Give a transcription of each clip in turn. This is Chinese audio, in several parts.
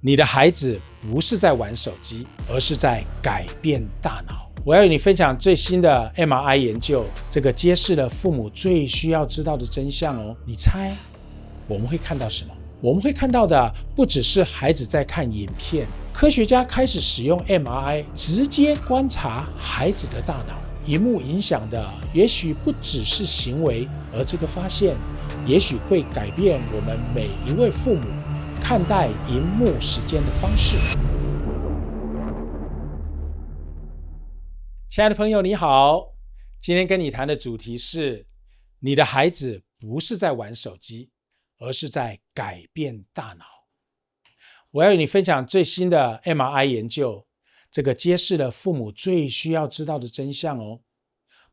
你的孩子不是在玩手机，而是在改变大脑。我要与你分享最新的 MRI 研究，这个揭示了父母最需要知道的真相哦。你猜我们会看到什么？我们会看到的不只是孩子在看影片，科学家开始使用 MRI 直接观察孩子的大脑。荧幕影响的也许不只是行为，而这个发现也许会改变我们每一位父母看待荧幕时间的方式。亲爱的朋友你好，今天跟你谈的主题是你的孩子不是在玩手机，而是在改变大脑。我要与你分享最新的 MRI 研究，这个揭示了父母最需要知道的真相哦。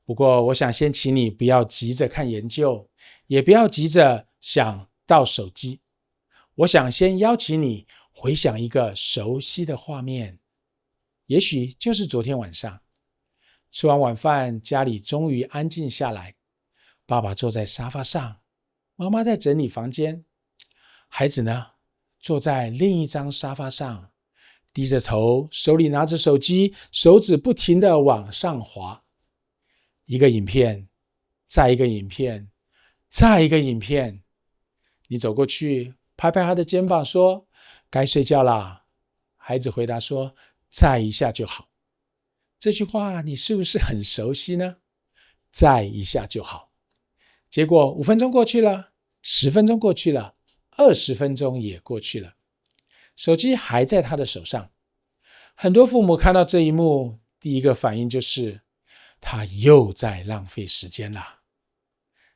不过我想先请你不要急着看研究，也不要急着想到手机。我想先邀请你回想一个熟悉的画面，也许就是昨天晚上吃完晚饭，家里终于安静下来，爸爸坐在沙发上，妈妈在整理房间，孩子呢坐在另一张沙发上，低着头，手里拿着手机，手指不停地往上滑。一个影片，再一个影片，再一个影片。你走过去拍拍他的肩膀说，该睡觉啦。孩子回答说，再一下就好。这句话你是不是很熟悉呢？再一下就好。结果5分钟过去了，10分钟过去了，20分钟也过去了，手机还在他的手上。很多父母看到这一幕，第一个反应就是他又在浪费时间了。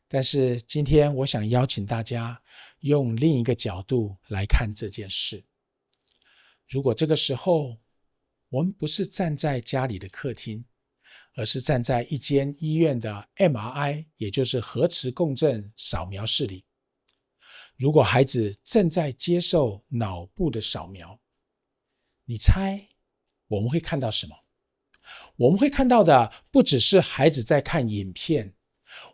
但是今天我想邀请大家用另一个角度来看这件事。如果这个时候我们不是站在家里的客厅，而是站在一间医院的 MRI， 也就是核磁共振扫描室里，如果孩子正在接受脑部的扫描，你猜我们会看到什么？我们会看到的不只是孩子在看影片，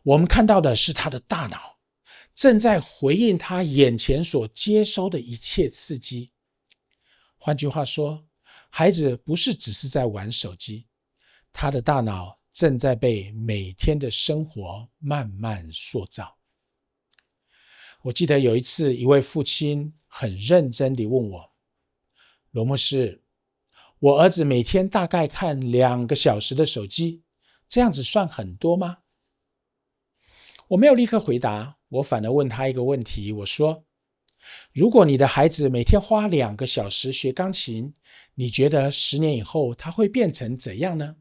我们看到的是他的大脑正在回应他眼前所接收的一切刺激。换句话说，孩子不是只是在玩手机，他的大脑正在被每天的生活慢慢塑造。我记得有一次，一位父亲很认真地问我，罗牧师，我儿子每天大概看2个小时的手机，这样子算很多吗？我没有立刻回答，我反而问他一个问题，我说，如果你的孩子每天花2个小时学钢琴，你觉得10年以后他会变成怎样呢？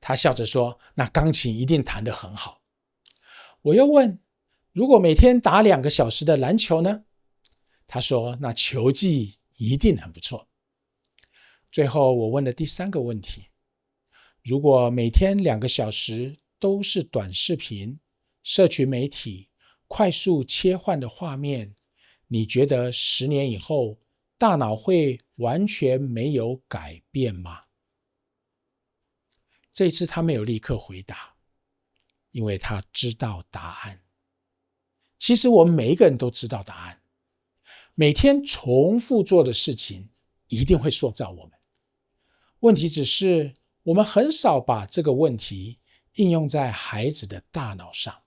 他笑着说，那钢琴一定弹得很好。我又问，如果每天打2个小时的篮球呢？他说，那球技一定很不错。最后我问了第3个问题，如果每天2个小时都是短视频、社群媒体快速切换的画面，你觉得10年以后大脑会完全没有改变吗？这一次他没有立刻回答，因为他知道答案。其实我们每一个人都知道答案，每天重复做的事情一定会塑造我们。问题只是我们很少把这个问题应用在孩子的大脑上。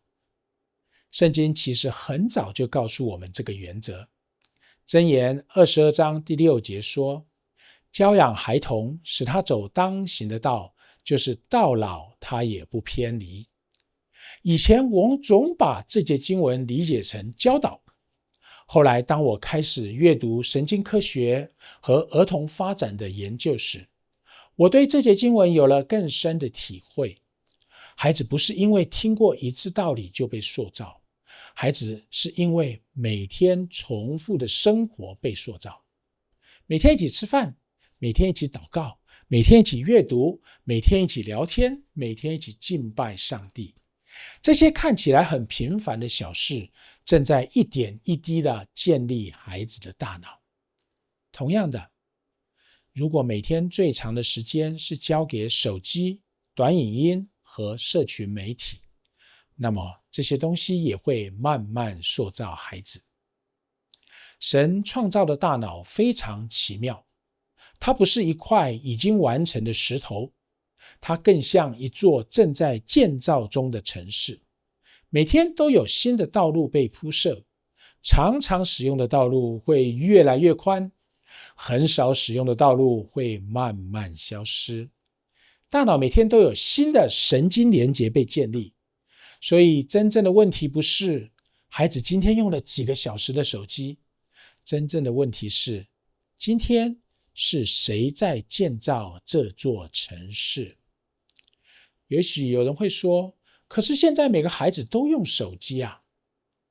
圣经其实很早就告诉我们这个原则。箴言22章第6节说，教养孩童，使他走当行的道，就是到老他也不偏离。以前我总把这节经文理解成教导，后来当我开始阅读神经科学和儿童发展的研究时，我对这节经文有了更深的体会。孩子不是因为听过一次道理就被塑造，孩子是因为每天重复的生活被塑造。每天一起吃饭，每天一起祷告，每天一起阅读，每天一起聊天，每天一起敬拜上帝。这些看起来很平凡的小事，正在一点一滴地建立孩子的大脑。同样的，如果每天最长的时间是交给手机、短影音和社群媒体，那么这些东西也会慢慢塑造孩子。神创造的大脑非常奇妙，它不是一块已经完成的石头，它更像一座正在建造中的城市，每天都有新的道路被铺设，常常使用的道路会越来越宽，很少使用的道路会慢慢消失。大脑每天都有新的神经连结被建立，所以真正的问题不是孩子今天用了几个小时的手机，真正的问题是今天是谁在建造这座城市？也许有人会说，可是现在每个孩子都用手机啊。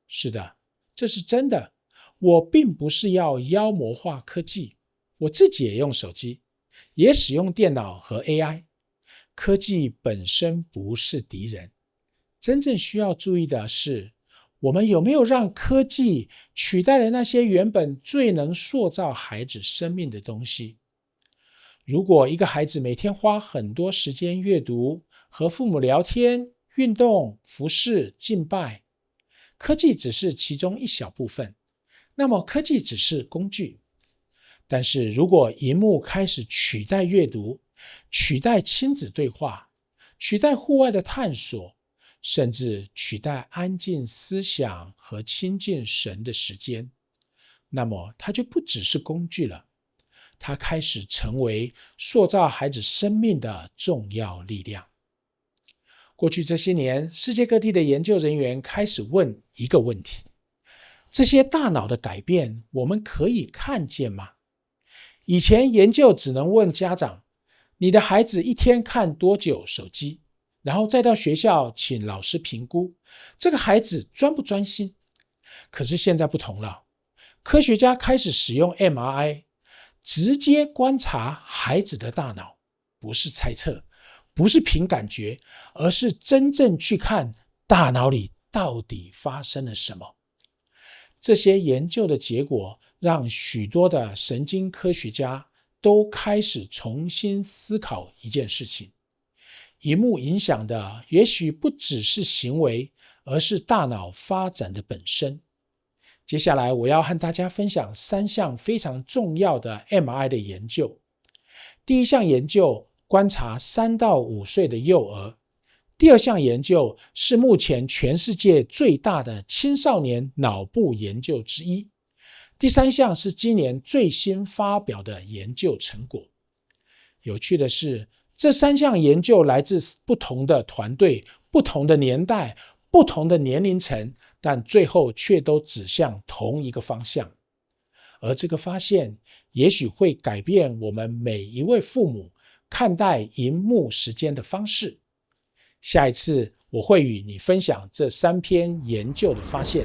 是的，这是真的。我并不是要妖魔化科技，我自己也用手机，也使用电脑和 AI。科技本身不是敌人，真正需要注意的是，我们有没有让科技取代了那些原本最能塑造孩子生命的东西？如果一个孩子每天花很多时间阅读、和父母聊天、运动、服侍、敬拜，科技只是其中一小部分，那么科技只是工具。但是如果萤幕开始取代阅读，取代亲子对话，取代户外的探索，甚至取代安静思想和亲近神的时间，那么它就不只是工具了，它开始成为塑造孩子生命的重要力量。过去这些年，世界各地的研究人员开始问一个问题：这些大脑的改变，我们可以看见吗？以前研究只能问家长，你的孩子一天看多久手机，然后再到学校请老师评估这个孩子专不专心。可是现在不同了，科学家开始使用 MRI， 直接观察孩子的大脑，不是猜测，不是凭感觉，而是真正去看大脑里到底发生了什么。这些研究的结果让许多的神经科学家都开始重新思考一件事情：萤幕影响的也许不只是行为，而是大脑发展的本身。接下来我要和大家分享3项非常重要的 MRI 的研究。第一项研究观察3到5岁的幼儿，第二项研究是目前全世界最大的青少年脑部研究之一，第3项是今年最新发表的研究成果。有趣的是，这3项研究来自不同的团队、不同的年代、不同的年龄层，但最后却都指向同一个方向。而这个发现也许会改变我们每一位父母看待萤幕时间的方式。下一次我会与你分享这3篇研究的发现。